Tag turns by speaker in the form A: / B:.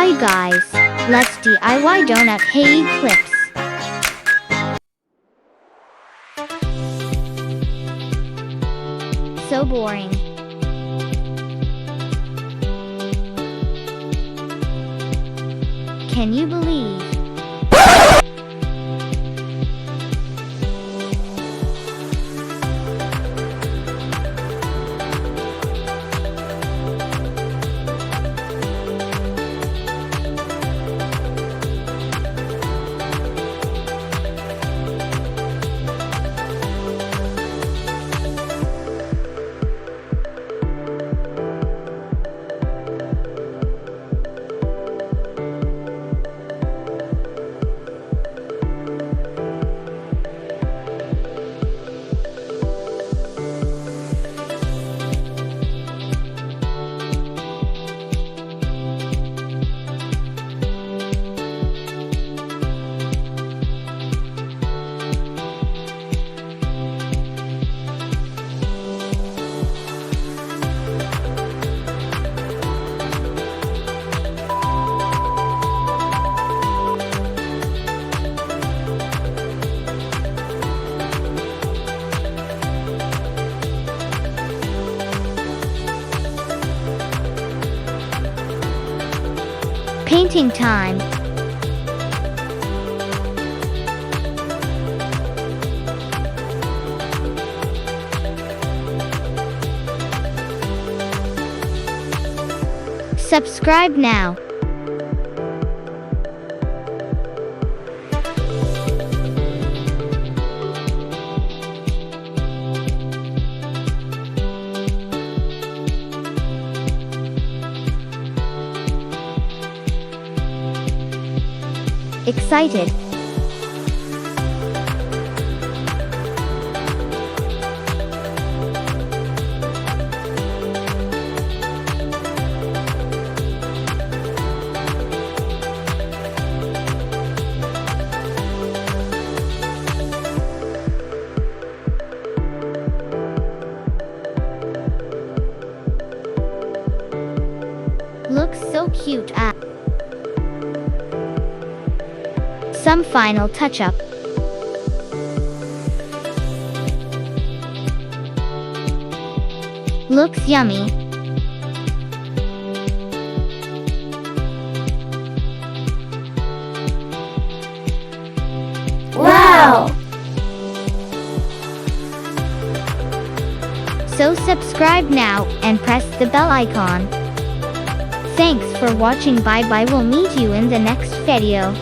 A: Hi guys, let's DIY donut Hey clips. So boring. Can you believe? Painting time. Subscribe now. Excited. Looks so cute. Some final touch-up. Looks yummy.
B: Wow!
A: So subscribe now and press the bell icon. Thanks for watching. Bye bye. We'll meet you in the next video.